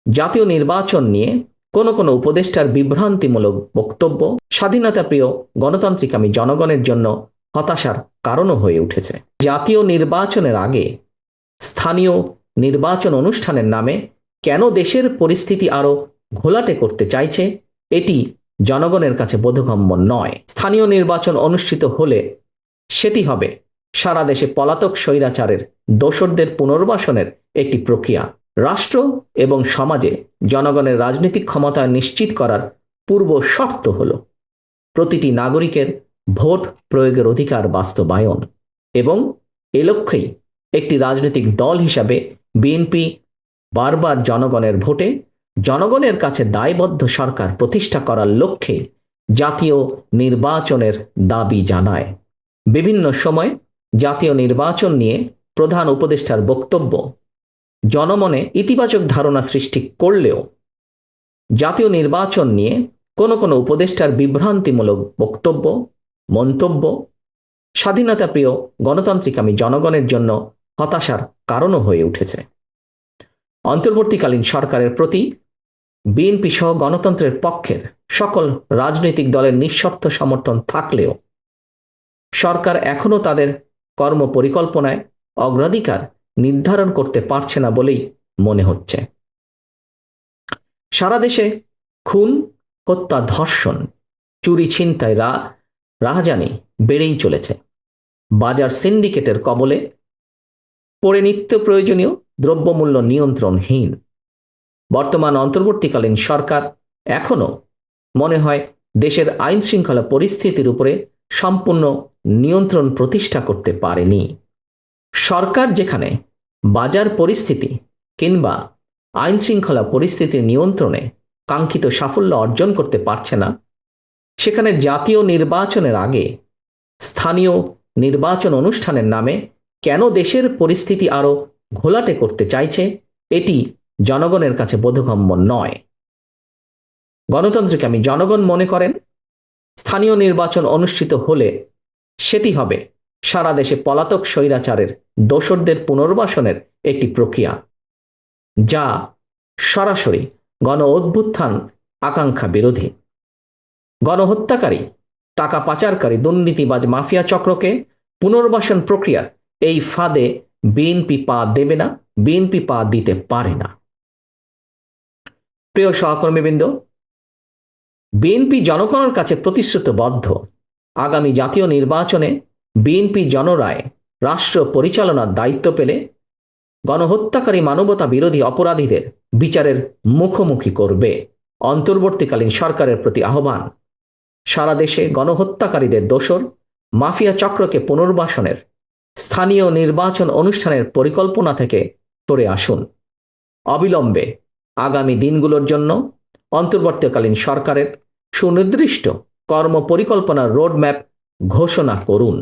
জাতীয় নির্বাচন নিয়ে কোনো উপদেষ্টার বিভ্রান্তিমূলক বক্তব্য স্বাধীনতাপ্রিয় গণতান্ত্রিকামী জনগণের জন্য হতাশার কারণও হয়ে উঠেছে। জাতীয় নির্বাচনের আগে স্থানীয় নির্বাচন অনুষ্ঠানের নামে কেন দেশের পরিস্থিতি আরও ঘোলাটে করতে চাইছে, এটি জনগণের কাছে বোধগম্য নয়। স্থানীয় নির্বাচন অনুষ্ঠিত হলে সেটি হবে সারা দেশে পলাতক স্বৈরাচারের দোসরদের পুনর্বাসনের একটি প্রক্রিয়া। রাষ্ট্র এবং সমাজে জনগণের রাজনৈতিক ক্ষমতা নিশ্চিত করার পূর্ব শর্ত হল প্রতিটি নাগরিকের ভোট প্রয়োগের অধিকার বাস্তবায়ন, এবং এ লক্ষ্যেই একটি রাজনৈতিক দল হিসাবে বিএনপি বারবার জনগণের ভোটে জনগণের কাছে দায়বদ্ধ সরকার প্রতিষ্ঠা করার লক্ষ্যে জাতীয় নির্বাচনের দাবি জানায়। বিভিন্ন সময় জাতীয় নির্বাচন নিয়ে প্রধান উপদেষ্টার বক্তব্য জনমনে ইতিবাচক ধারণা সৃষ্টি করলেও জাতীয় নির্বাচন নিয়ে কোনো উপদেষ্টার বিভ্রান্তিমূলক বক্তব্য, মন্তব্য স্বাধীনতাপ্রিয় গণতান্ত্রিকামী জনগণের জন্য হতাশার কারণও হয়ে উঠেছে। অন্তর্বর্তীকালীন সরকারের প্রতি বিএনপি সহ গণতন্ত্রের পক্ষের সকল রাজনৈতিক দলের নিঃশর্ত সমর্থন থাকলেও সরকার এখনও তাদের কর্মপরিকল্পনায় অগ্রাধিকার নির্ধারণ করতে পারছে না বলেই মনে হচ্ছে। সারা দেশে খুন, হত্যা, ধর্ষণ, চুরি, ছিনতাই, রাহাজানি বেড়েই চলেছে। বাজার সিন্ডিকেটের কবলে পড়ে নিত্য প্রয়োজনীয় দ্রব্যমূল্য নিয়ন্ত্রণহীন। বর্তমান অন্তর্বর্তীকালীন সরকার এখনো মনে হয় দেশের আইন শৃঙ্খলা পরিস্থিতির উপরে সম্পূর্ণ নিয়ন্ত্রণ প্রতিষ্ঠা করতে পারেনি। সরকার যেখানে বাজার পরিস্থিতি কিংবা আইন শৃঙ্খলা পরিস্থিতির নিয়ন্ত্রণে কাঙ্ক্ষিত সাফল্য অর্জন করতে পারছে না, সেখানে জাতীয় নির্বাচনের আগে স্থানীয় নির্বাচন অনুষ্ঠানের নামে কেন দেশের পরিস্থিতি আরও ঘোলাটে করতে চাইছে, এটি জনগণের কাছে বোধগম্য নয়। গণতান্ত্রিকামী জনগণ মনে করেন স্থানীয় নির্বাচন অনুষ্ঠিত হলে সেটি হবে সারা দেশে পলাতক স্বৈরাচারের দোসরদের পুনর্বাসনের একটি প্রক্রিয়া, যা সরাসরি গণ অভ্যুত্থান আকাঙ্ক্ষা বিরোধী। গণহত্যাকারী, টাকা পাচারকারী, দুর্নীতিবাজ মাফিয়া চক্রকে পুনর্বাসন প্রক্রিয়ার এই ফাঁদে বিএনপি পা দেবে না, বিএনপি পা দিতে পারে না। প্রিয় সহকর্মীবৃন্দ, বিএনপি জনগণের কাছে প্রতিশ্রুতিবদ্ধ আগামী জাতীয় নির্বাচনে বিএনপি জনরায় রাষ্ট্র পরিচালনার দায়িত্ব পেলে গণহত্যাকারী, মানবতা বিরোধী অপরাধীদের বিচারের মুখোমুখি করবে। অন্তর্বর্তীকালীন সরকারের প্রতি আহ্বান, সারা দেশে গণহত্যাকারীদের দোসর মাফিয়া চক্রকে পুনর্বাসনের স্থানীয় নির্বাচন অনুষ্ঠানের পরিকল্পনা থেকে সরে আসুন। অবিলম্বে আগামী দিনগুলোর জন্য অন্তর্বর্তীকালীন সরকারের সুনির্দিষ্ট কর্মপরিকল্পনার রোডম্যাপ ঘোষণা করুন।